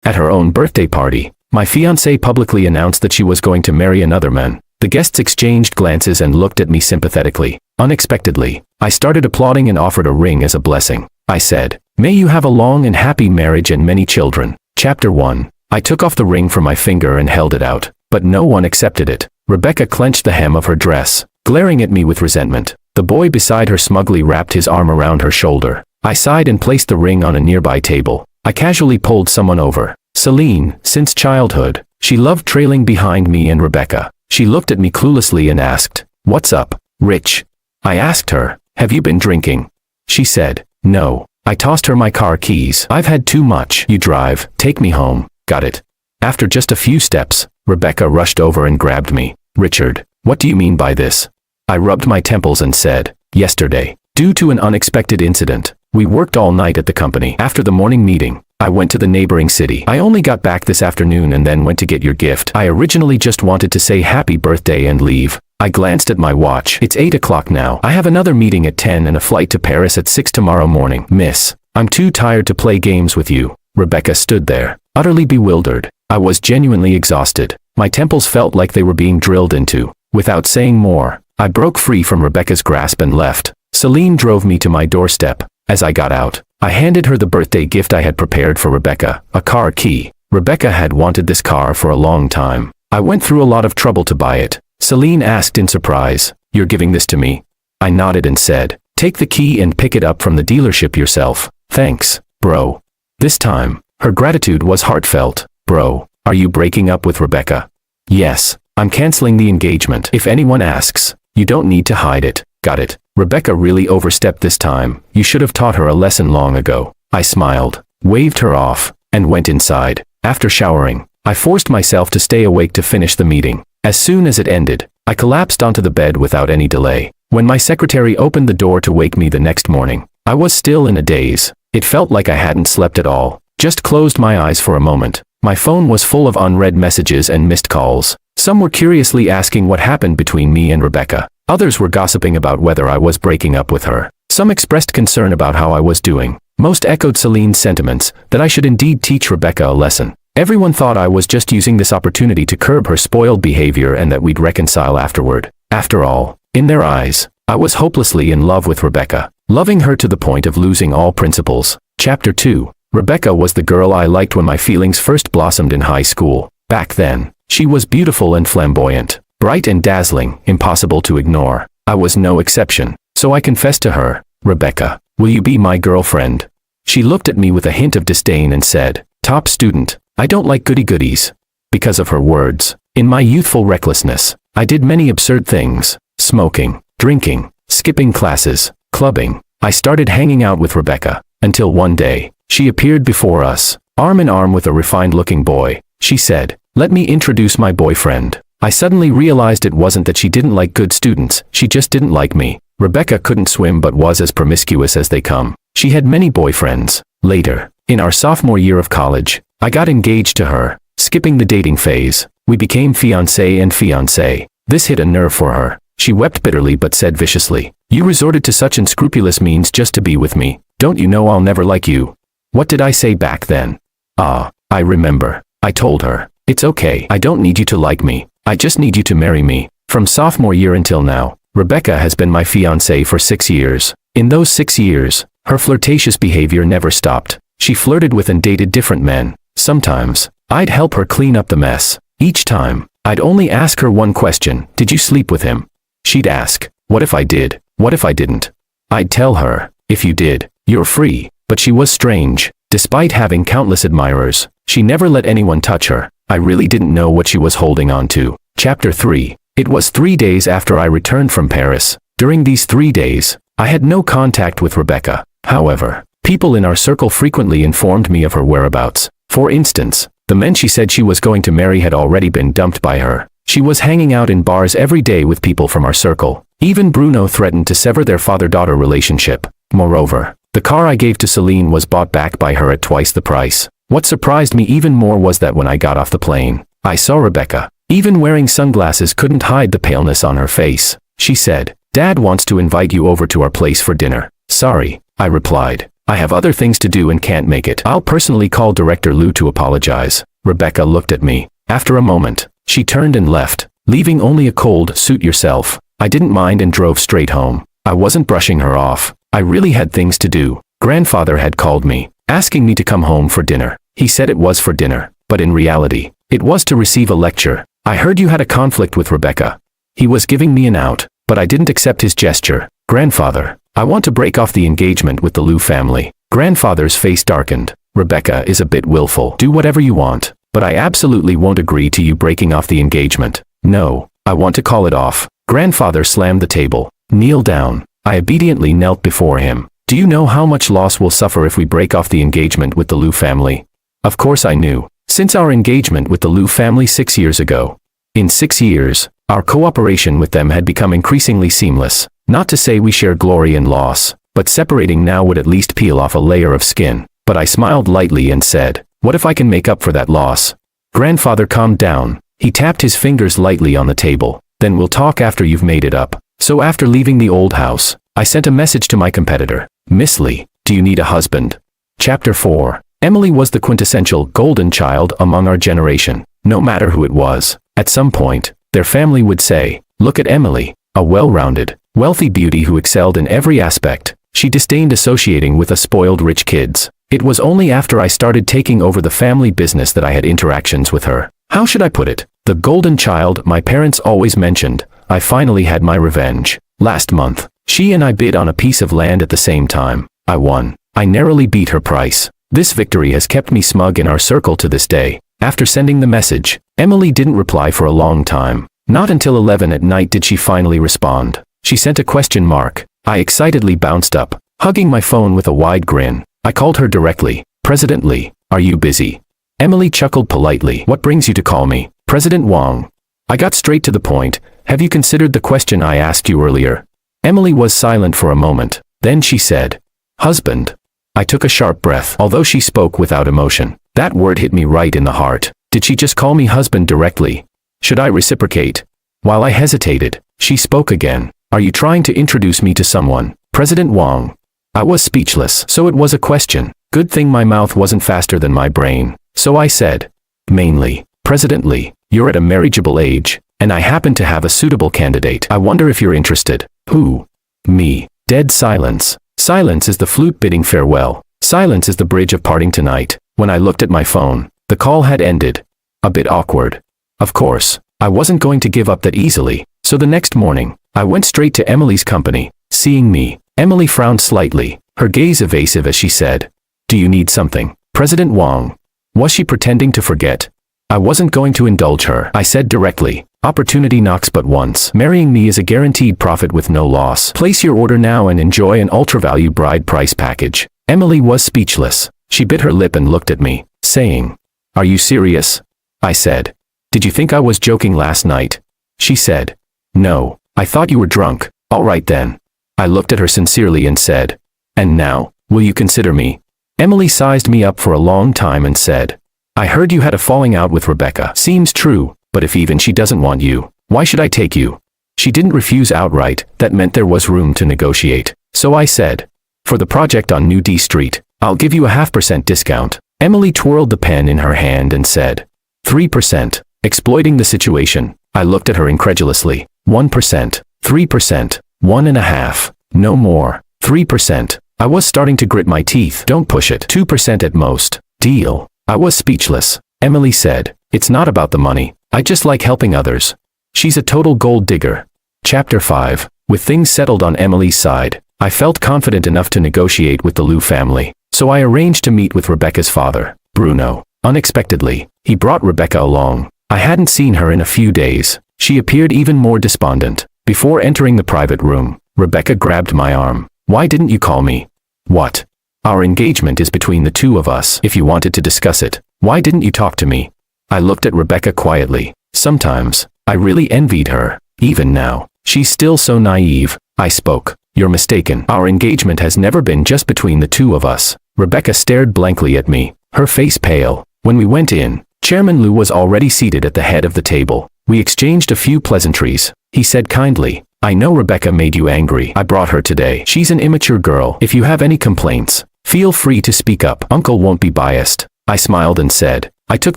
At her own birthday party, my fiancée publicly announced that she was going to marry another man. The guests exchanged glances and looked at me sympathetically. Unexpectedly, I started applauding and offered a ring as a blessing. I said, "May you have a long and happy marriage and many children." Chapter 1. I took off the ring from my finger and held it out, but no one accepted it. Rebecca clenched the hem of her dress, glaring at me with resentment. The boy beside her smugly wrapped his arm around her shoulder. I sighed and placed the ring on a nearby table. I casually pulled someone over. Celine, since childhood, she loved trailing behind me and Rebecca. She looked at me cluelessly and asked, "What's up, Rich?" I asked her, "Have you been drinking?" She said, "No." I tossed her my car keys. "I've had too much. You drive, take me home." Got it. After just a few steps, Rebecca rushed over and grabbed me. "Richard, what do you mean by this?" I rubbed my temples and said, "Yesterday, due to an unexpected incident, we worked all night at the company. After the morning meeting, I went to the neighboring city. I only got back this afternoon and then went to get your gift. I originally just wanted to say happy birthday and leave." I glanced at my watch. "It's 8 o'clock now. I have another meeting at 10 and a flight to Paris at 6 tomorrow morning. Miss, I'm too tired to play games with you." Rebecca stood there, utterly bewildered. I was genuinely exhausted. My temples felt like they were being drilled into. Without saying more, I broke free from Rebecca's grasp and left. Celine drove me to my doorstep. As I got out, I handed her the birthday gift I had prepared for Rebecca, a car key. Rebecca had wanted this car for a long time. I went through a lot of trouble to buy it. Celine asked in surprise, "You're giving this to me?" I nodded and said, "Take the key and pick it up from the dealership yourself." "Thanks, bro." This time, her gratitude was heartfelt. "Bro, are you breaking up with Rebecca?" "Yes, I'm canceling the engagement. If anyone asks, you don't need to hide it." "Got it." Rebecca really overstepped this time. You should have taught her a lesson long ago. I smiled, waved her off, and went inside. After showering, I forced myself to stay awake to finish the meeting. As soon as it ended, I collapsed onto the bed without any delay. When my secretary opened the door to wake me the next morning, I was still in a daze. It felt like I hadn't slept at all. Just closed my eyes for a moment. My phone was full of unread messages and missed calls. Some were curiously asking what happened between me and Rebecca. Others were gossiping about whether I was breaking up with her. Some expressed concern about how I was doing. Most echoed Celine's sentiments, that I should indeed teach Rebecca a lesson. Everyone thought I was just using this opportunity to curb her spoiled behavior and that we'd reconcile afterward. After all, in their eyes, I was hopelessly in love with Rebecca, loving her to the point of losing all principles. Chapter 2. Rebecca was the girl I liked when my feelings first blossomed in high school. Back then, she was beautiful and flamboyant. Bright and dazzling, impossible to ignore. I was no exception, so I confessed to her, "Rebecca, will you be my girlfriend?" She looked at me with a hint of disdain and said, "Top student, I don't like goody-goodies." Because of her words, in my youthful recklessness, I did many absurd things: smoking, drinking, skipping classes, clubbing. I started hanging out with Rebecca, until one day, she appeared before us, arm in arm with a refined-looking boy. She said, "Let me introduce my boyfriend." I suddenly realized it wasn't that she didn't like good students, she just didn't like me. Rebecca couldn't swim but was as promiscuous as they come. She had many boyfriends. Later, in our sophomore year of college, I got engaged to her. Skipping the dating phase, we became fiancé and fiancée. This hit a nerve for her. She wept bitterly but said viciously, "You resorted to such unscrupulous means just to be with me. Don't you know I'll never like you?" What did I say back then? I remember. I told her, "It's okay, I don't need you to like me. I just need you to marry me." From sophomore year until now, Rebecca has been my fiancée for 6 years. In those 6 years, her flirtatious behavior never stopped. She flirted with and dated different men. Sometimes, I'd help her clean up the mess. Each time, I'd only ask her one question: "Did you sleep with him?" She'd ask, "What if I did? What if I didn't?" I'd tell her, "If you did, you're free." But she was strange. Despite having countless admirers, she never let anyone touch her. I really didn't know what she was holding on to. Chapter 3. It was 3 days after I returned from Paris. During these 3 days, I had no contact with Rebecca. However, people in our circle frequently informed me of her whereabouts. For instance, the men she said she was going to marry had already been dumped by her. She was hanging out in bars every day with people from our circle. Even Bruno threatened to sever their father-daughter relationship. Moreover, the car I gave to Celine was bought back by her at twice the price. What surprised me even more was that when I got off the plane, I saw Rebecca. Even wearing sunglasses couldn't hide the paleness on her face. She said, "Dad wants to invite you over to our place for dinner." "Sorry," I replied. I have other things to do and can't make it. I'll personally call Director Lou to apologize. Rebecca looked at me. After a moment, she turned and left, leaving only a cold, suit yourself. I didn't mind and drove straight home. I wasn't brushing her off. I really had things to do. Grandfather had called me, asking me to come home for dinner. He said it was for dinner, but in reality, it was to receive a lecture. I heard you had a conflict with Rebecca. He was giving me an out, but I didn't accept his gesture. Grandfather, I want to break off the engagement with the Lou family. Grandfather's face darkened. Rebecca is a bit willful. Do whatever you want, but I absolutely won't agree to you breaking off the engagement. No, I want to call it off. Grandfather slammed the table. Kneel down. I obediently knelt before him. Do you know how much loss we'll suffer if we break off the engagement with the Lou family? Of course I knew. Since our engagement with the Lou family 6 years ago. In 6 years, our cooperation with them had become increasingly seamless. Not to say we share glory and loss, but separating now would at least peel off a layer of skin. But I smiled lightly and said, what if I can make up for that loss? Grandfather calmed down. He tapped his fingers lightly on the table. Then we'll talk after you've made it up. So after leaving the old house, I sent a message to my competitor. Miss Lee, do you need a husband? Chapter 4. Emily was the quintessential golden child among our generation. No matter who it was, at some point, their family would say, look at Emily, a well-rounded, wealthy beauty who excelled in every aspect. She disdained associating with spoiled rich kids. It was only after I started taking over the family business that I had interactions with her. How should I put it? The golden child my parents always mentioned. I finally had my revenge. Last month, she and I bid on a piece of land at the same time. I won. I narrowly beat her price. This victory has kept me smug in our circle to this day. After sending the message, Emily didn't reply for a long time. Not until 11 at night did she finally respond. She sent a question mark. I excitedly bounced up, hugging my phone with a wide grin. I called her directly. President Lee, are you busy? Emily chuckled politely. What brings you to call me? President Wang. I got straight to the point. Have you considered the question I asked you earlier? Emily was silent for a moment. Then she said, husband. I took a sharp breath, although she spoke without emotion. That word hit me right in the heart. Did she just call me husband directly? Should I reciprocate? While I hesitated, she spoke again. Are you trying to introduce me to someone? President Wang. I was speechless, so it was a question. Good thing my mouth wasn't faster than my brain. So I said, mainly, President Lee, you're at a marriageable age, and I happen to have a suitable candidate. I wonder if you're interested. Who? Me. Dead silence. Silence is the flute bidding farewell. Silence is the bridge of parting tonight. When I looked at my phone, the call had ended. A bit awkward. Of course, I wasn't going to give up that easily, so the next morning, I went straight to Emily's company. Seeing me, Emily frowned slightly, her gaze evasive as she said, do you need something? President Wang. Was she pretending to forget? I wasn't going to indulge her. I said directly, opportunity knocks but once. Marrying me is a guaranteed profit with no loss. Place your order now and enjoy an ultra-value bride price package. Emily was speechless. She bit her lip and looked at me, saying, are you serious? I said, did you think I was joking last night? She said, no, I thought you were drunk. All right then. I looked at her sincerely and said, and now, will you consider me? Emily sized me up for a long time and said, I heard you had a falling out with Rebecca. Seems true, but if even she doesn't want you, why should I take you? She didn't refuse outright. That meant there was room to negotiate. So I said, for the project on New D Street, I'll give you a 0.5% discount. Emily twirled the pen in her hand and said, 3%. Exploiting the situation. I looked at her incredulously. 1%. 3%. 1.5%. No more. 3%. I was starting to grit my teeth. Don't push it. 2% at most. Deal. I was speechless. Emily said, it's not about the money. I just like helping others. She's a total gold digger. Chapter 5. With things settled on Emily's side, I felt confident enough to negotiate with the Lou family. So I arranged to meet with Rebecca's father, Bruno. Unexpectedly, he brought Rebecca along. I hadn't seen her in a few days. She appeared even more despondent. Before entering the private room, Rebecca grabbed my arm. Why didn't you call me? What? Our engagement is between the two of us. If you wanted to discuss it, why didn't you talk to me? I looked at Rebecca quietly. Sometimes, I really envied her. Even now, she's still so naive. I spoke. You're mistaken. Our engagement has never been just between the two of us. Rebecca stared blankly at me, her face pale. When we went in, Chairman Lou was already seated at the head of the table. We exchanged a few pleasantries. He said kindly, I know Rebecca made you angry. I brought her today. She's an immature girl. If you have any complaints, Feel free to speak up. Uncle won't be biased. I smiled and said, I took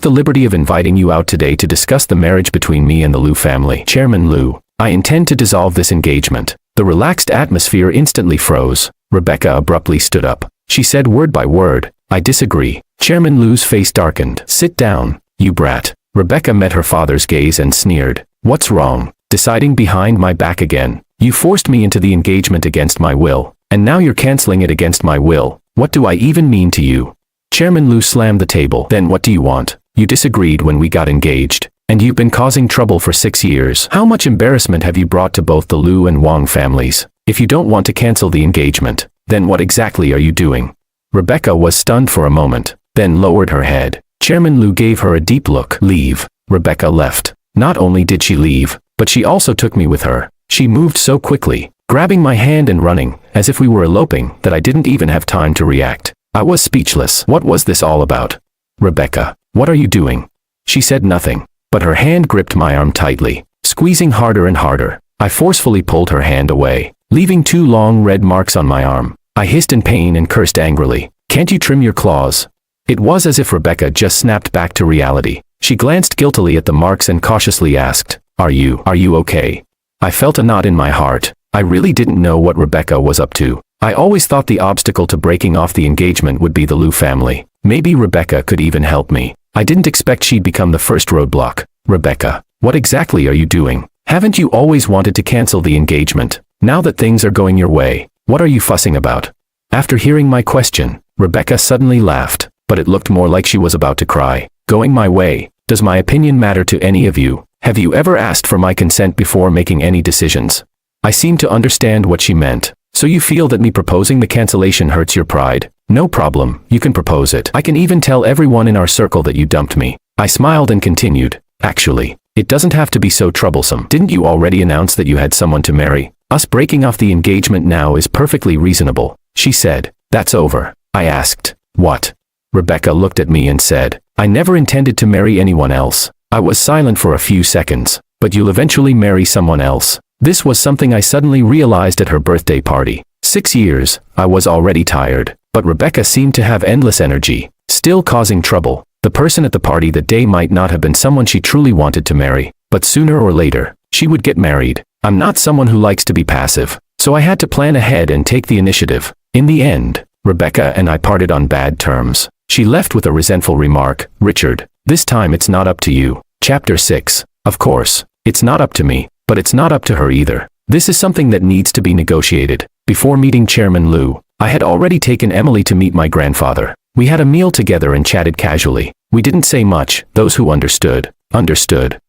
the liberty of inviting you out today to discuss the marriage between me and the Liu family. Chairman Liu, I intend to dissolve this engagement. The relaxed atmosphere instantly froze. Rebecca abruptly stood up. She said word by word, I disagree. Chairman Liu's face darkened. Sit down, you brat. Rebecca met her father's gaze and sneered. What's wrong? Deciding behind my back again. You forced me into the engagement against my will, and now you're canceling it against my will. What do I even mean to you? Chairman Liu slammed the table. Then what do you want? You disagreed when we got engaged, and you've been causing trouble for 6 years. How much embarrassment have you brought to both the Liu and Wang families? If you don't want to cancel the engagement, then what exactly are you doing? Rebecca was stunned for a moment, then lowered her head. Chairman Liu gave her a deep look. Leave. Rebecca left. Not only did she leave, but she also took me with her. She moved so quickly, grabbing my hand and running, as if we were eloping, that I didn't even have time to react. I was speechless. What was this all about? Rebecca, what are you doing? She said nothing, but her hand gripped my arm tightly, squeezing harder and harder. I forcefully pulled her hand away, leaving 2 long red marks on my arm. I hissed in pain and cursed angrily. Can't you trim your claws? It was as if Rebecca just snapped back to reality. She glanced guiltily at the marks and cautiously asked, Are you okay? I felt a knot in my heart. I really didn't know what Rebecca was up to. I always thought the obstacle to breaking off the engagement would be the Liu family. Maybe Rebecca could even help me. I didn't expect she'd become the first roadblock. Rebecca, what exactly are you doing? Haven't you always wanted to cancel the engagement? Now that things are going your way, what are you fussing about? After hearing my question, Rebecca suddenly laughed, but it looked more like she was about to cry. Going my way, does my opinion matter to any of you? Have you ever asked for my consent before making any decisions? I seemed to understand what she meant. So you feel that me proposing the cancellation hurts your pride? No problem, you can propose it. I can even tell everyone in our circle that you dumped me. I smiled and continued, actually, it doesn't have to be so troublesome. Didn't you already announce that you had someone to marry? Us breaking off the engagement now is perfectly reasonable. She said, that's over. I asked, what? Rebecca looked at me and said, I never intended to marry anyone else. I was silent for a few seconds, but you'll eventually marry someone else. This was something I suddenly realized at her birthday party. 6 years, I was already tired, but Rebecca seemed to have endless energy, still causing trouble. The person at the party that day might not have been someone she truly wanted to marry, but sooner or later, she would get married. I'm not someone who likes to be passive, so I had to plan ahead and take the initiative. In the end, Rebecca and I parted on bad terms. She left with a resentful remark, Richard, this time it's not up to you. Chapter 6. Of course, it's not up to me. But it's not up to her either. This is something that needs to be negotiated. Before meeting Chairman Liu, I had already taken Emily to meet my grandfather. We had a meal together and chatted casually. We didn't say much. Those who understood.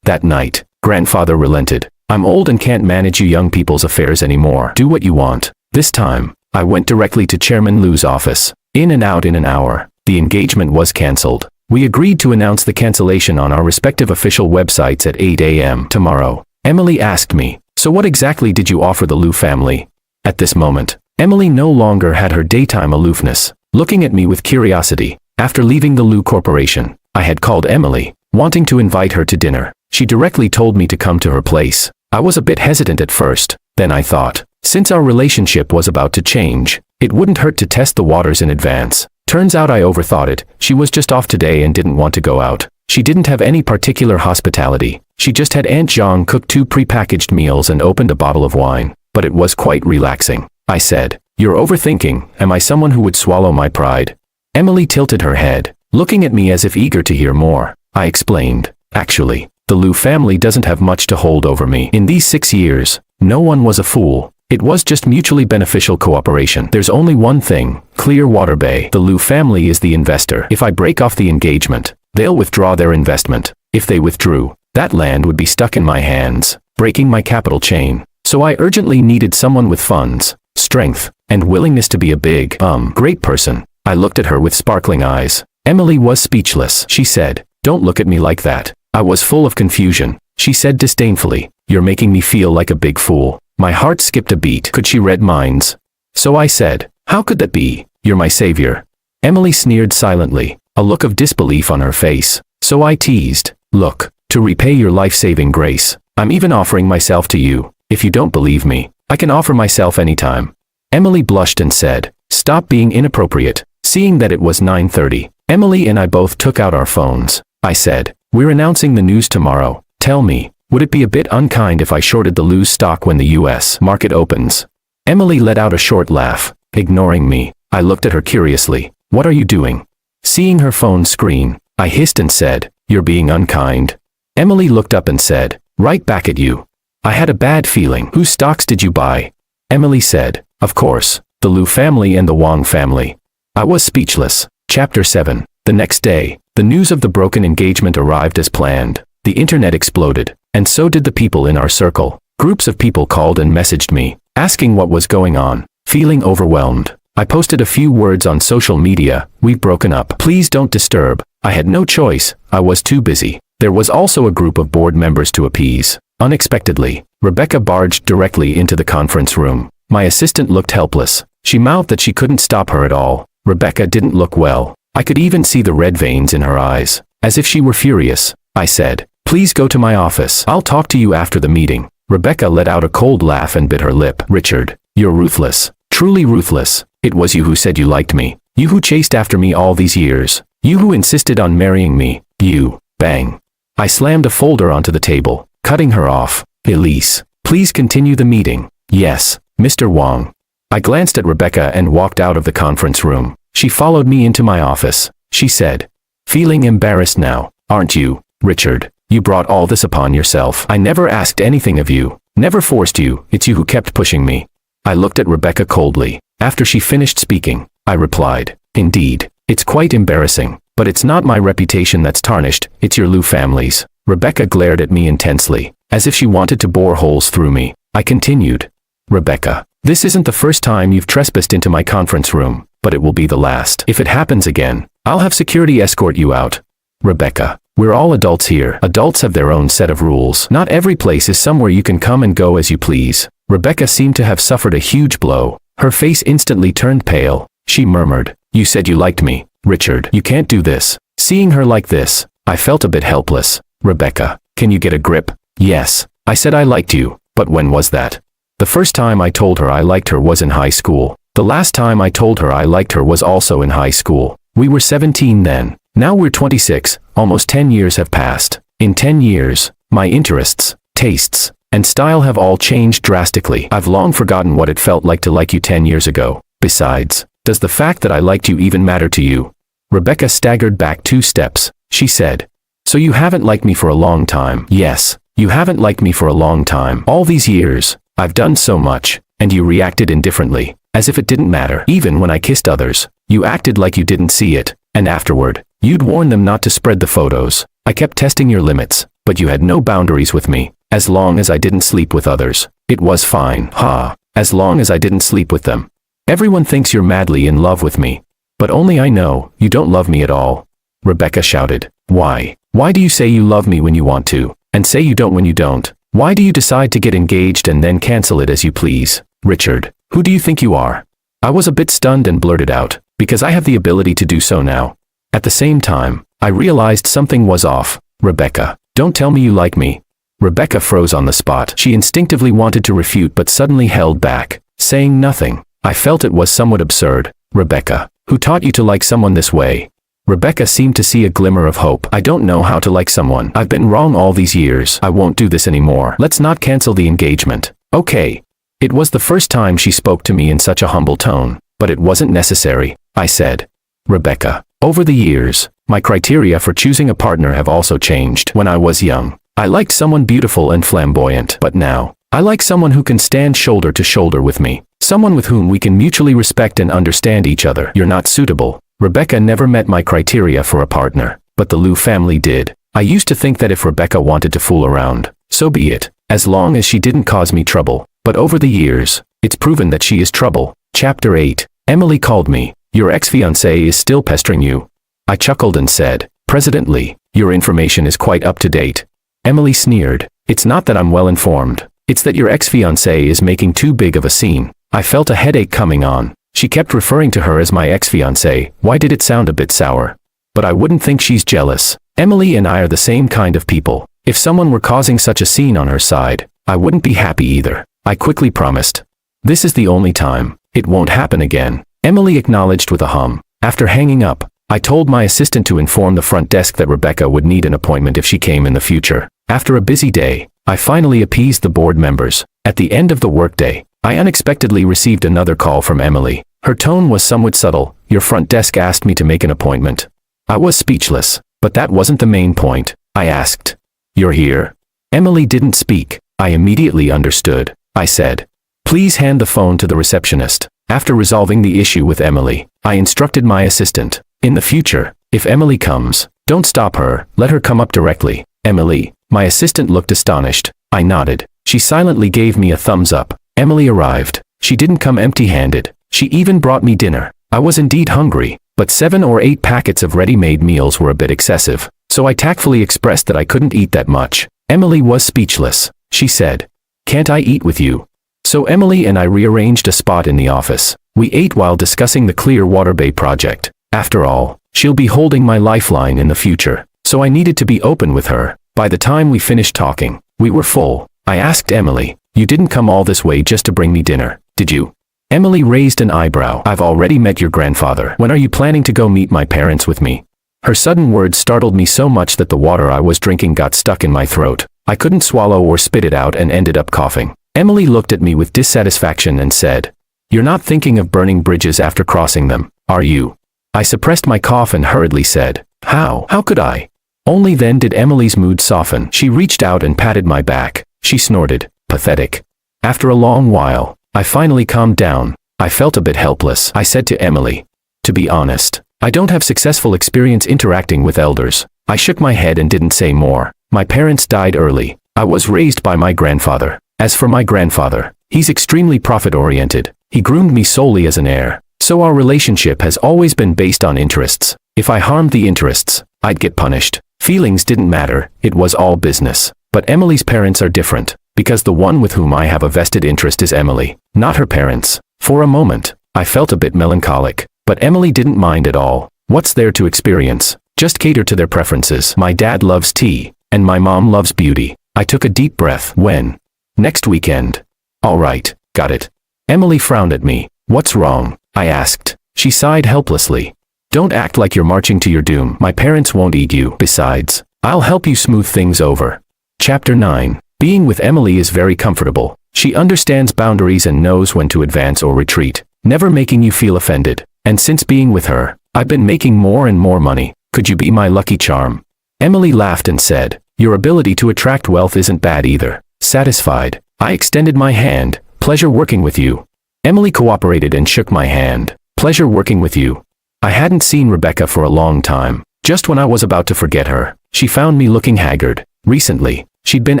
That night, grandfather relented. I'm old and can't manage you young people's affairs anymore. Do what you want. This time, I went directly to Chairman Liu's office. In and out in an hour. The engagement was cancelled. We agreed to announce the cancellation on our respective official websites at 8 a.m. tomorrow. Emily asked me, so what exactly did you offer the Liu family? At this moment, Emily no longer had her daytime aloofness, looking at me with curiosity. After leaving the Liu Corporation, I had called Emily, wanting to invite her to dinner. She directly told me to come to her place. I was a bit hesitant at first, then I thought, since our relationship was about to change, it wouldn't hurt to test the waters in advance. Turns out I overthought it. She was just off today and didn't want to go out. She didn't have any particular hospitality. She just had Aunt Zhang cook 2 prepackaged meals and opened a bottle of wine, but it was quite relaxing. I said, you're overthinking. Am I someone who would swallow my pride? Emily tilted her head, looking at me as if eager to hear more. I explained, actually, the Liu family doesn't have much to hold over me. In these 6 years, no one was a fool. It was just mutually beneficial cooperation. There's only one thing, Clearwater Bay. The Liu family is the investor. If I break off the engagement, they'll withdraw their investment. If they withdrew, that land would be stuck in my hands, breaking my capital chain. So I urgently needed someone with funds, strength, and willingness to be a big, great person. I looked at her with sparkling eyes. Emily was speechless. She said, don't look at me like that. I was full of confusion. She said disdainfully, you're making me feel like a big fool. My heart skipped a beat. Could she read minds? So I said, how could that be? You're my savior. Emily sneered silently, a look of disbelief on her face. So I teased, look, to repay your life-saving grace, I'm even offering myself to you. If you don't believe me, I can offer myself anytime. Emily blushed and said, stop being inappropriate. Seeing that it was 9:30, Emily and I both took out our phones. I said, "We're announcing the news tomorrow. Tell me, would it be a bit unkind if I shorted the Lose stock when the US market opens?" Emily let out a short laugh, ignoring me. I looked at her curiously. "What are you doing?" Seeing her phone screen, I hissed and said, "You're being unkind." Emily looked up and said, "Right back at you." I had a bad feeling. "Whose stocks did you buy?" Emily said, "Of course, the Liu family and the Wang family." I was speechless. Chapter 7. The next day, the news of the broken engagement arrived as planned. The internet exploded, and so did the people in our circle. Groups of people called and messaged me, asking what was going on. Feeling overwhelmed, I posted a few words on social media. "We've broken up. Please don't disturb." I had no choice. I was too busy. There was also a group of board members to appease. Unexpectedly, Rebecca barged directly into the conference room. My assistant looked helpless. She mouthed that she couldn't stop her at all. Rebecca didn't look well. I could even see the red veins in her eyes, as if she were furious. I said, "Please go to my office. I'll talk to you after the meeting." Rebecca let out a cold laugh and bit her lip. "Richard, you're ruthless. Truly ruthless. It was you who said you liked me. You who chased after me all these years. You who insisted on marrying me. You." Bang. I slammed a folder onto the table, cutting her off. "Elise, please continue the meeting." "Yes, Mr. Wang." I glanced at Rebecca and walked out of the conference room. She followed me into my office. She said, "Feeling embarrassed now, aren't you, Richard? You brought all this upon yourself. I never asked anything of you, never forced you. It's you who kept pushing me." I looked at Rebecca coldly. After she finished speaking, I replied, "Indeed, it's quite embarrassing, but it's not my reputation that's tarnished, it's your Liu family's." Rebecca glared at me intensely, as if she wanted to bore holes through me. I continued, "Rebecca, this isn't the first time you've trespassed into my conference room, but it will be the last. If it happens again, I'll have security escort you out." "Rebecca, we're all adults here. Adults have their own set of rules. Not every place is somewhere you can come and go as you please." Rebecca seemed to have suffered a huge blow. Her face instantly turned pale. She murmured, "You said you liked me, Richard. You can't do this." Seeing her like this, I felt a bit helpless. "Rebecca, can you get a grip?" "Yes, I said I liked you, but when was that?" "The first time I told her I liked her was in high school. The last time I told her I liked her was also in high school. We were 17 then. Now we're 26, almost 10 years have passed. In 10 years, my interests, tastes, and style have all changed drastically. I've long forgotten what it felt like to like you 10 years ago. Besides, does the fact that I liked you even matter to you?" Rebecca staggered back 2 steps. She said, "So you haven't liked me for a long time?" "Yes, you haven't liked me for a long time. All these years, I've done so much, and you reacted indifferently, as if it didn't matter. Even when I kissed others, you acted like you didn't see it, and afterward, you'd warn them not to spread the photos. I kept testing your limits, but you had no boundaries with me. As long as I didn't sleep with others, it was fine. Ha! As long as I didn't sleep with them. Everyone thinks you're madly in love with me. But only I know, you don't love me at all." Rebecca shouted, "Why? Why do you say you love me when you want to, and say you don't when you don't? Why do you decide to get engaged and then cancel it as you please? Richard, who do you think you are?" I was a bit stunned and blurted out, "Because I have the ability to do so now." At the same time, I realized something was off. "Rebecca, don't tell me you like me." Rebecca froze on the spot. She instinctively wanted to refute but suddenly held back, saying nothing. I felt it was somewhat absurd. "Rebecca, who taught you to like someone this way?" Rebecca seemed to see a glimmer of hope. "I don't know how to like someone. I've been wrong all these years. I won't do this anymore. Let's not cancel the engagement. Okay." It was the first time she spoke to me in such a humble tone, but it wasn't necessary. I said, "Rebecca, over the years, my criteria for choosing a partner have also changed. When I was young, I liked someone beautiful and flamboyant, but now, I like someone who can stand shoulder to shoulder with me. Someone with whom we can mutually respect and understand each other. You're not suitable." Rebecca never met my criteria for a partner, but the Liu family did. I used to think that if Rebecca wanted to fool around, so be it, as long as she didn't cause me trouble. But over the years, it's proven that she is trouble. Chapter 8. Emily called me. "Your ex-fiancé is still pestering you." I chuckled and said, "President Lee, your information is quite up to date." Emily sneered. "It's not that I'm well informed. It's that your ex-fiancé is making too big of a scene." I felt a headache coming on. She kept referring to her as my ex-fiancé. Why did it sound a bit sour? But I wouldn't think she's jealous. Emily and I are the same kind of people. If someone were causing such a scene on her side, I wouldn't be happy either. I quickly promised. "This is the only time. It won't happen again." Emily acknowledged with a hum. After hanging up, I told my assistant to inform the front desk that Rebecca would need an appointment if she came in the future. After a busy day, I finally appeased the board members. At the end of the workday, I unexpectedly received another call from Emily. Her tone was somewhat subtle. "Your front desk asked me to make an appointment." I was speechless, but that wasn't the main point. I asked, "You're here?" Emily didn't speak. I immediately understood. I said, "Please hand the phone to the receptionist." After resolving the issue with Emily, I instructed my assistant, "In the future, if Emily comes, don't stop her, let her come up directly." "Emily?" My assistant looked astonished. I nodded. She silently gave me a thumbs up. Emily arrived. She didn't come empty-handed. She even brought me dinner. I was indeed hungry, but 7 or 8 packets of ready-made meals were a bit excessive, so I tactfully expressed that I couldn't eat that much. Emily was speechless. She said, "Can't I eat with you?" So Emily and I rearranged a spot in the office. We ate while discussing the Clearwater Bay project. After all, she'll be holding my lifeline in the future, so I needed to be open with her. By the time we finished talking, we were full. I asked Emily, "You didn't come all this way just to bring me dinner, did you?" Emily raised an eyebrow. "I've already met your grandfather. When are you planning to go meet my parents with me?" Her sudden words startled me so much that the water I was drinking got stuck in my throat. I couldn't swallow or spit it out and ended up coughing. Emily looked at me with dissatisfaction and said, "You're not thinking of burning bridges after crossing them, are you?" I suppressed my cough and hurriedly said, How could I?" Only then did Emily's mood soften. She reached out and patted my back. She snorted, "Pathetic." After a long while, I finally calmed down. I felt a bit helpless. I said to Emily, "To be honest, I don't have successful experience interacting with elders." I shook my head and didn't say more. My parents died early. I was raised by my grandfather. As for my grandfather, he's extremely profit-oriented. He groomed me solely as an heir. So our relationship has always been based on interests. If I harmed the interests, I'd get punished. Feelings didn't matter, it was all business. But Emily's parents are different, because the one with whom I have a vested interest is Emily, not her parents. For a moment, I felt a bit melancholic, but Emily didn't mind at all. What's there to experience? Just cater to their preferences. My dad loves tea, and my mom loves beauty. I took a deep breath. When? Next weekend. All right, got it. Emily frowned at me. "What's wrong?" I asked. She sighed helplessly. "Don't act like you're marching to your doom. My parents won't eat you. Besides, I'll help you smooth things over." Chapter 9. Being with Emily is very comfortable. She understands boundaries and knows when to advance or retreat, never making you feel offended. And since being with her, I've been making more and more money. Could you be my lucky charm? Emily laughed and said, "Your ability to attract wealth isn't bad either." Satisfied, I extended my hand. "Pleasure working with you." Emily cooperated and shook my hand. "Pleasure working with you." I hadn't seen Rebecca for a long time. Just when I was about to forget her, she found me looking haggard. Recently, she'd been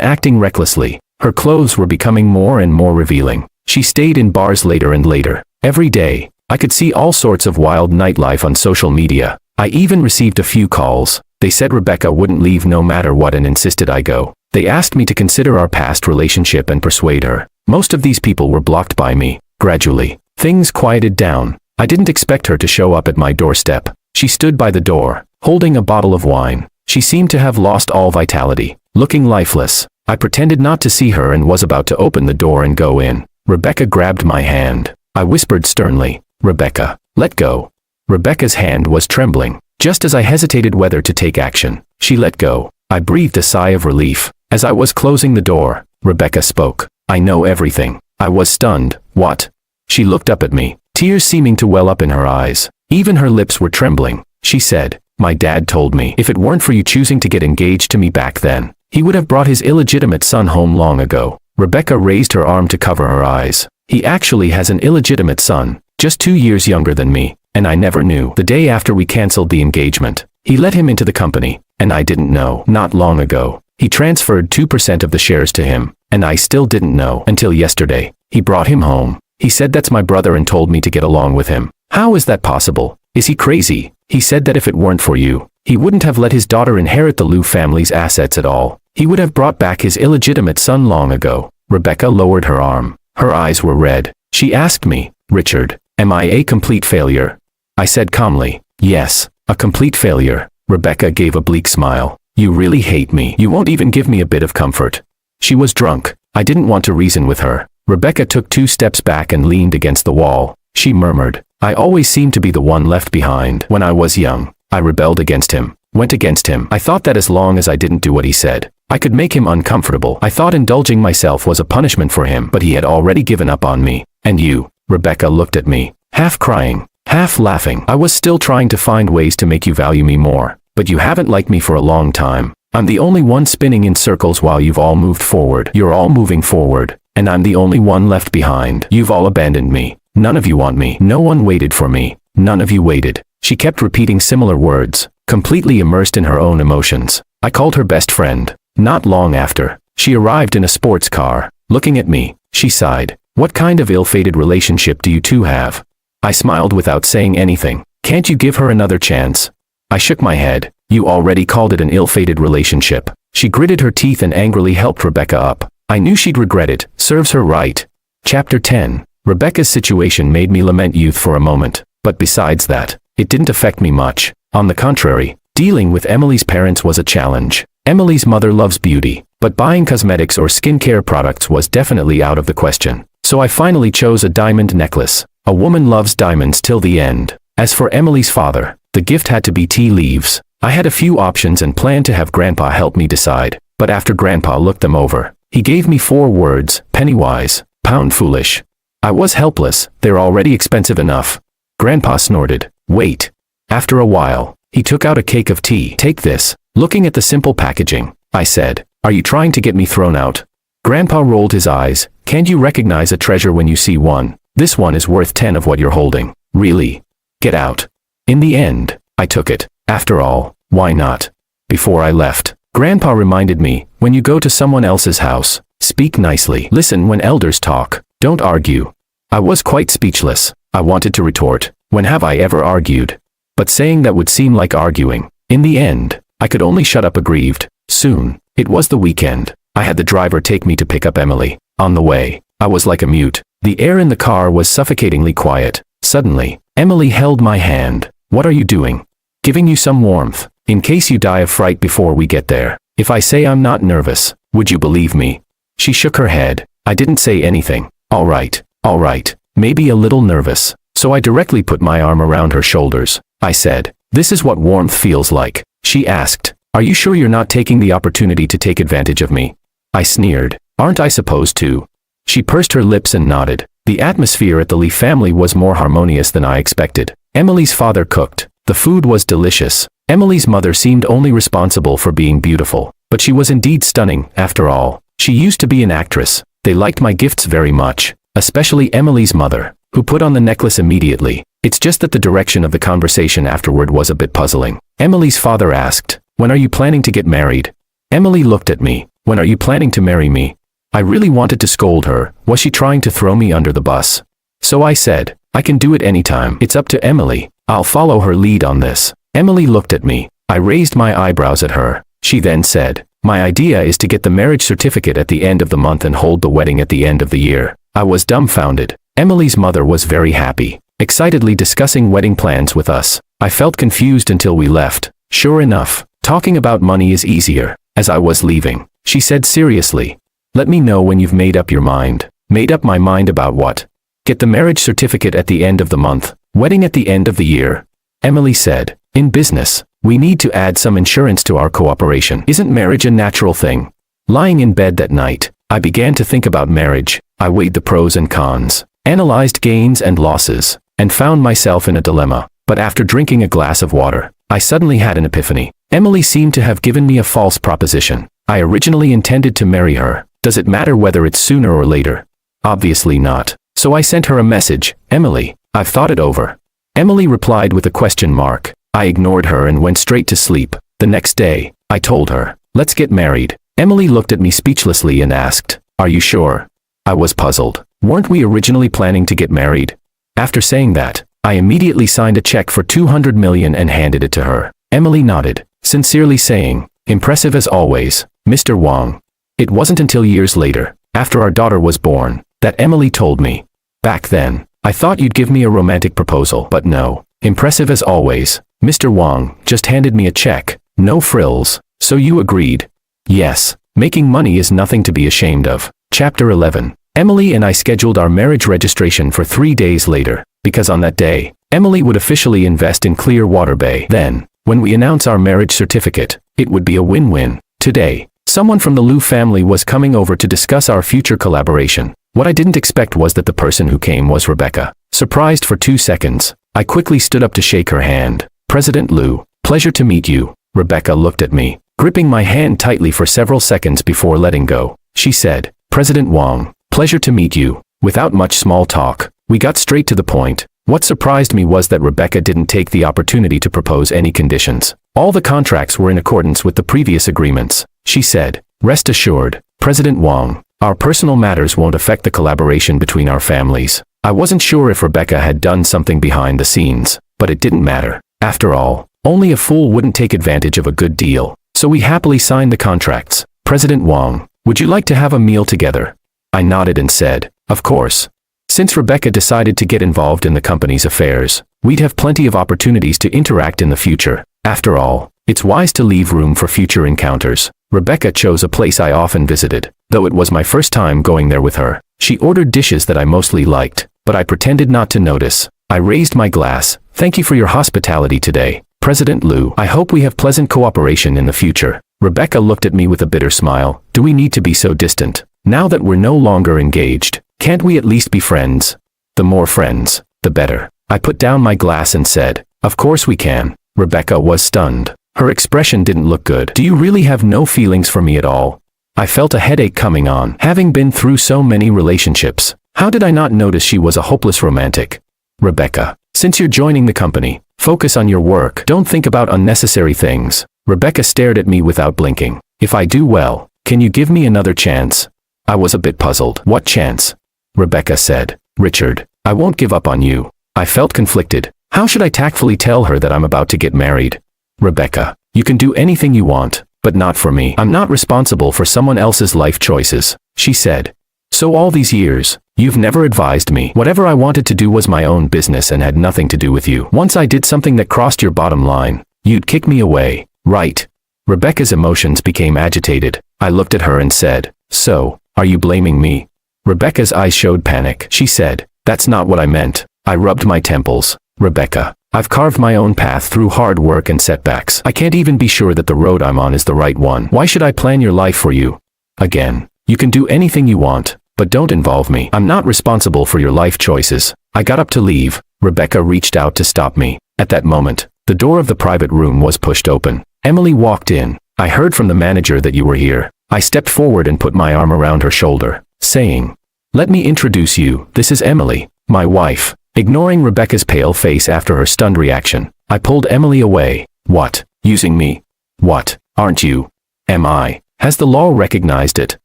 acting recklessly. Her clothes were becoming more and more revealing. She stayed in bars later and later. Every day, I could see all sorts of wild nightlife on social media. I even received a few calls. They said Rebecca wouldn't leave no matter what and insisted I go. They asked me to consider our past relationship and persuade her. Most of these people were blocked by me. Gradually, things quieted down. I didn't expect her to show up at my doorstep. She stood by the door, holding a bottle of wine. She seemed to have lost all vitality, looking lifeless. I pretended not to see her and was about to open the door and go in. Rebecca grabbed my hand. I whispered sternly, "Rebecca, let go." Rebecca's hand was trembling. Just as I hesitated whether to take action, she let go. I breathed a sigh of relief. As I was closing the door, Rebecca spoke. "I know everything." I was stunned. "What?" She looked up at me, tears seeming to well up in her eyes. Even her lips were trembling. She said, "My dad told me if it weren't for you choosing to get engaged to me back then, he would have brought his illegitimate son home long ago." Rebecca raised her arm to cover her eyes. "He actually has an illegitimate son, just 2 years younger than me, and I never knew. The day after we canceled the engagement, he let him into the company, and I didn't know. Not long ago, he transferred 2% of the shares to him, and I still didn't know until yesterday. He brought him home. He said that's my brother and told me to get along with him. How is that possible? Is he crazy? He said that if it weren't for you, he wouldn't have let his daughter inherit the Liu family's assets at all. He would have brought back his illegitimate son long ago." Rebecca lowered her arm. Her eyes were red. She asked me, "Richard, am I a complete failure?" I said calmly, "Yes, a complete failure." Rebecca gave a bleak smile. "You really hate me. You won't even give me a bit of comfort." She was drunk. I didn't want to reason with her. Rebecca took 2 steps back and leaned against the wall. she murmured. I always seemed to be the one left behind. When I was young, I rebelled against him, went against him. I thought that as long as I didn't do what he said, I could make him uncomfortable. I thought indulging myself was a punishment for him, but he had already given up on me. And you, Rebecca looked at me, half crying, half laughing. I was still trying to find ways to make you value me more, but you haven't liked me for a long time. I'm the only one spinning in circles while you've all moved forward. You're all moving forward, and I'm the only one left behind. You've all abandoned me. None of you want me. No one waited for me. None of you waited. She kept repeating similar words, completely immersed in her own emotions. I called her best friend. Not long after, she arrived in a sports car. Looking at me, she sighed. What kind of ill-fated relationship do you two have? I smiled without saying anything. Can't you give her another chance? I shook my head. You already called it an ill-fated relationship. She gritted her teeth and angrily helped Rebecca up. I knew she'd regret it. Serves her right. Chapter 10. Rebecca's situation made me lament youth for a moment, but besides that, it didn't affect me much. On the contrary, dealing with Emily's parents was a challenge. Emily's mother loves beauty, but buying cosmetics or skincare products was definitely out of the question. So I finally chose a diamond necklace. A woman loves diamonds till the end. As for Emily's father, the gift had to be tea leaves. I had a few options and planned to have Grandpa help me decide, but after Grandpa looked them over, he gave me 4 words: penny wise, pound foolish. I was helpless. They're already expensive enough. Grandpa snorted. Wait. After a while, he took out a cake of tea. Take this. Looking at the simple packaging, I said, are you trying to get me thrown out? Grandpa rolled his eyes. Can't you recognize a treasure when you see one? This one is worth 10 of what you're holding. Really? Get out. In the end, I took it. After all, why not? Before I left, Grandpa reminded me, when you go to someone else's house, speak nicely. Listen when elders talk. Don't argue. I was quite speechless. I wanted to retort, when have I ever argued? But saying that would seem like arguing. In the end, I could only shut up aggrieved. Soon, it was the weekend. I had the driver take me to pick up Emily. On the way, I was like a mute. The air in the car was suffocatingly quiet. Suddenly, Emily held my hand. What are you doing? Giving you some warmth, in case you die of fright before we get there. If I say I'm not nervous, would you believe me? She shook her head. I didn't say anything. All right, maybe a little nervous. So I directly put my arm around her shoulders. I said, this is what warmth feels like. She asked, are you sure you're not taking the opportunity to take advantage of me? I sneered, aren't I supposed to? She pursed her lips and nodded. The atmosphere at the Lee family was more harmonious than I expected. Emily's father cooked. The food was delicious. Emily's mother seemed only responsible for being beautiful, but she was indeed stunning, after all. She used to be an actress. They liked my gifts very much, especially Emily's mother, who put on the necklace immediately. It's just that the direction of the conversation afterward was a bit puzzling. Emily's father asked, when are you planning to get married? Emily looked at me. When are you planning to marry me? I really wanted to scold her. Was she trying to throw me under the bus? So I said, I can do it anytime. It's up to Emily. I'll follow her lead on this. Emily looked at me. I raised my eyebrows at her. She then said, my idea is to get the marriage certificate at the end of the month and hold the wedding at the end of the year. I was dumbfounded. Emily's mother was very happy, excitedly discussing wedding plans with us. I felt confused until we left. Sure enough, talking about money is easier. As I was leaving, she said seriously, let me know when you've made up your mind. Made up my mind about what? Get the marriage certificate at the end of the month, wedding at the end of the year. Emily said, in business, we need to add some insurance to our cooperation. Isn't marriage a natural thing? Lying in bed that night, I began to think about marriage. I weighed the pros and cons, analyzed gains and losses, and found myself in a dilemma. But after drinking a glass of water, I suddenly had an epiphany. Emily seemed to have given me a false proposition. I originally intended to marry her. Does it matter whether it's sooner or later? Obviously not. So I sent her a message. Emily, I've thought it over. Emily replied with a question mark. I ignored her and went straight to sleep. The next day, I told her, let's get married. Emily looked at me speechlessly and asked, are you sure? I was puzzled. Weren't we originally planning to get married? After saying that, I immediately signed a check for $200 million and handed it to her. Emily nodded, sincerely saying, impressive as always, Mr. Wang. It wasn't until years later, after our daughter was born, that Emily told me. Back then, I thought you'd give me a romantic proposal, but no. Impressive as always, Mr. Wang just handed me a check, no frills. So you agreed? Yes, making money is nothing to be ashamed of. Chapter 11. Emily and I scheduled our marriage registration for 3 days later. because on that day, Emily would officially invest in Clearwater Bay. Then, when we announce our marriage certificate, it would be a win-win. Today, someone from the Liu family was coming over to discuss our future collaboration. What I didn't expect was that the person who came was Rebecca. Surprised for 2 seconds, I quickly stood up to shake her hand. President Liu, pleasure to meet you. Rebecca looked at me, gripping my hand tightly for several seconds before letting go. She said, President Wang, pleasure to meet you. Without much small talk, we got straight to the point. What surprised me was that Rebecca didn't take the opportunity to propose any conditions. All the contracts were in accordance with the previous agreements. She said, rest assured, President Wang, our personal matters won't affect the collaboration between our families. I wasn't sure if Rebecca had done something behind the scenes, but it didn't matter. After all, only a fool wouldn't take advantage of a good deal. So we happily signed the contracts. President Wang, would you like to have a meal together? I nodded and said, of course. Since Rebecca decided to get involved in the company's affairs, we'd have plenty of opportunities to interact in the future. After all, it's wise to leave room for future encounters. Rebecca chose a place I often visited, though it was my first time going there with her. She ordered dishes that I mostly liked, but I pretended not to notice. I raised my glass. Thank you for your hospitality today, President Liu. I hope we have pleasant cooperation in the future. Rebecca looked at me with a bitter smile. Do we need to be so distant? Now that we're no longer engaged, can't we at least be friends? The more friends, the better. I put down my glass and said, of course we can. Rebecca was stunned. Her expression didn't look good. Do you really have no feelings for me at all? I felt a headache coming on. Having been through so many relationships, how did I not notice she was a hopeless romantic? Rebecca, since you're joining the company, focus on your work. Don't think about unnecessary things. Rebecca stared at me without blinking. If I do well, can you give me another chance? I was a bit puzzled. What chance? Rebecca said, Richard, I won't give up on you. I felt conflicted. How should I tactfully tell her that I'm about to get married? Rebecca, you can do anything you want, but not for me. I'm not responsible for someone else's life choices, she said. So all these years, you've never advised me. Whatever I wanted to do was my own business and had nothing to do with you. Once I did something that crossed your bottom line, you'd kick me away, right? Rebecca's emotions became agitated. I looked at her and said, so, are you blaming me? Rebecca's eyes showed panic. She said, that's not what I meant. I rubbed my temples. Rebecca, I've carved my own path through hard work and setbacks. I can't even be sure that the road I'm on is the right one. Why should I plan your life for you? Again, you can do anything you want, but don't involve me. I'm not responsible for your life choices. I got up to leave. Rebecca reached out to stop me. At that moment, the door of the private room was pushed open. Emily walked in. I heard from the manager that you were here. I stepped forward and put my arm around her shoulder, saying, let me introduce you. This is Emily, my wife. Ignoring Rebecca's pale face after her stunned reaction, I pulled Emily away. What? Using me? What? Aren't you? Am I? Has the law recognized it?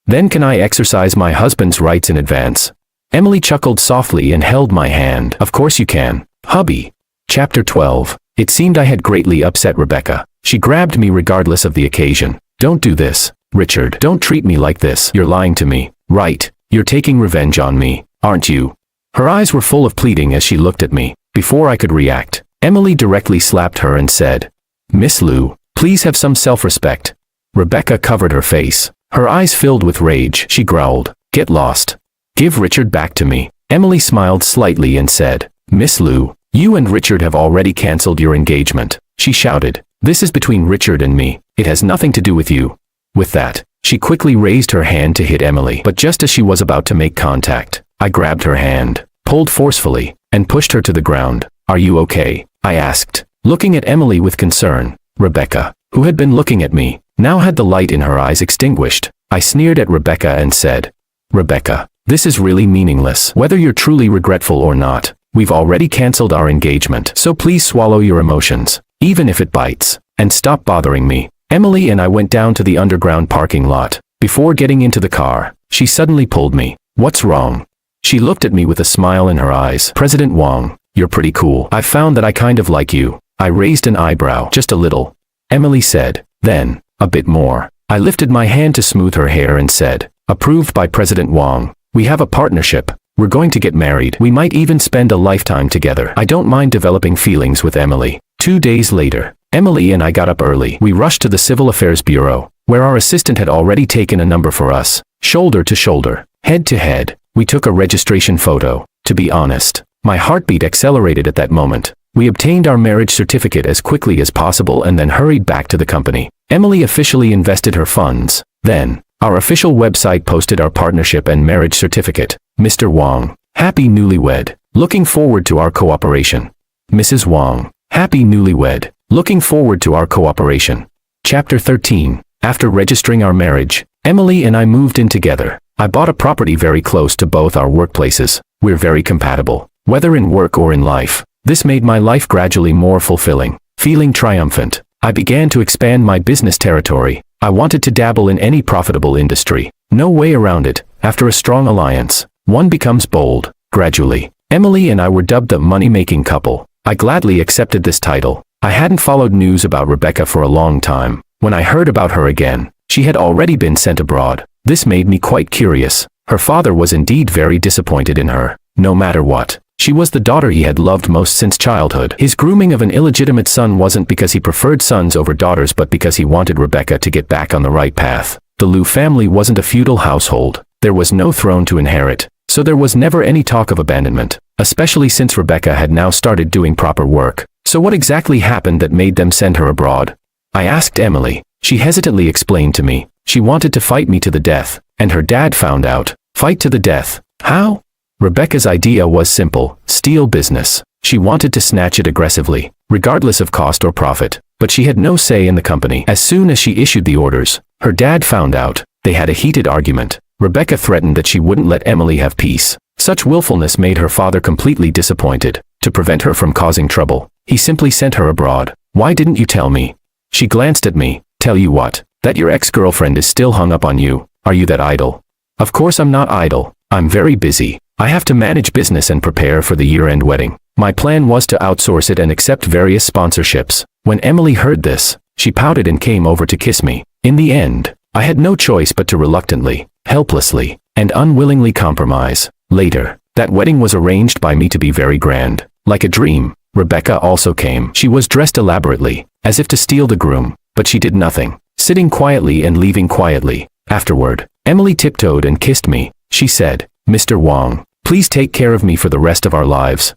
Then can I exercise my husband's rights in advance? Emily chuckled softly and held my hand. Of course you can, hubby. Chapter 12. It seemed I had greatly upset Rebecca. She grabbed me regardless of the occasion. Don't do this, Richard. Don't treat me like this. You're lying to me, right? You're taking revenge on me, aren't you? Her eyes were full of pleading as she looked at me. Before I could react, Emily directly slapped her and said, Miss Liu, please have some self-respect. Rebecca covered her face. Her eyes filled with rage. She growled, get lost. Give Richard back to me. Emily smiled slightly and said, Miss Liu, you and Richard have already cancelled your engagement. She shouted, this is between Richard and me. It has nothing to do with you. With that, she quickly raised her hand to hit Emily. But just as she was about to make contact, I grabbed her hand, pulled forcefully, and pushed her to the ground. Are you okay? I asked, looking at Emily with concern. Rebecca, who had been looking at me, now had the light in her eyes extinguished. I sneered at Rebecca and said, Rebecca, this is really meaningless. Whether you're truly regretful or not, we've already cancelled our engagement. So please swallow your emotions, even if it bites, and stop bothering me. Emily and I went down to the underground parking lot. Before getting into the car, she suddenly pulled me. What's wrong? She looked at me with a smile in her eyes. President Wang, you're pretty cool. I've found that I kind of like you. I raised an eyebrow. Just a little. Emily said. Then, a bit more. I lifted my hand to smooth her hair and said, approved by President Wang. We have a partnership. We're going to get married. We might even spend a lifetime together. I don't mind developing feelings with Emily. 2 days later, Emily and I got up early. We rushed to the Civil Affairs Bureau, where our assistant had already taken a number for us. Shoulder to shoulder, head to head, we took a registration photo. To be honest, My heartbeat accelerated at that moment. We obtained our marriage certificate as quickly as possible and then hurried back to the company. Emily officially invested her funds. Then, our official website posted our partnership and marriage certificate. Mr. Wong, happy newlywed. Looking forward to our cooperation. Mrs. Wong, happy newlywed. Looking forward to our cooperation. Chapter 13. After registering our marriage, Emily and I moved in together. I bought a property very close to both our workplaces. We're very compatible, whether in work or in life. This made my life gradually more fulfilling. Feeling triumphant, I began to expand my business territory. I wanted to dabble in any profitable industry. No way around it. After a strong alliance, one becomes bold. Gradually, Emily and I were dubbed the money-making couple. I gladly accepted this title. I hadn't followed news about Rebecca for a long time. When I heard about her again, she had already been sent abroad. This made me quite curious. Her father was indeed very disappointed in her. No matter what, she was the daughter he had loved most since childhood. His grooming of an illegitimate son wasn't because he preferred sons over daughters but because he wanted Rebecca to get back on the right path. The Liu family wasn't a feudal household. There was no throne to inherit, so there was never any talk of abandonment, especially since Rebecca had now started doing proper work. So what exactly happened that made them send her abroad? I asked Emily. She hesitantly explained to me. She wanted to fight me to the death, and her dad found out. Fight to the death. How? Rebecca's idea was simple, steal business. She wanted to snatch it aggressively, regardless of cost or profit, but she had no say in the company. As soon as she issued the orders, her dad found out. They had a heated argument. Rebecca threatened that she wouldn't let Emily have peace. Such willfulness made her father completely disappointed. To prevent her from causing trouble, he simply sent her abroad. Why didn't you tell me? She glanced at me. Tell you what? That your ex-girlfriend is still hung up on you. Are you that idle? Of course I'm not idle. I'm very busy. I have to manage business and prepare for the year-end wedding. My plan was to outsource it and accept various sponsorships. When Emily heard this, she pouted and came over to kiss me. In the end, I had no choice but to reluctantly, helplessly, and unwillingly compromise. Later, that wedding was arranged by me to be very grand. Like a dream, Rebecca also came. She was dressed elaborately, as if to steal the groom, but she did nothing, sitting quietly and leaving quietly. Afterward, Emily tiptoed and kissed me. She said, Mr. Wong, please take care of me for the rest of our lives.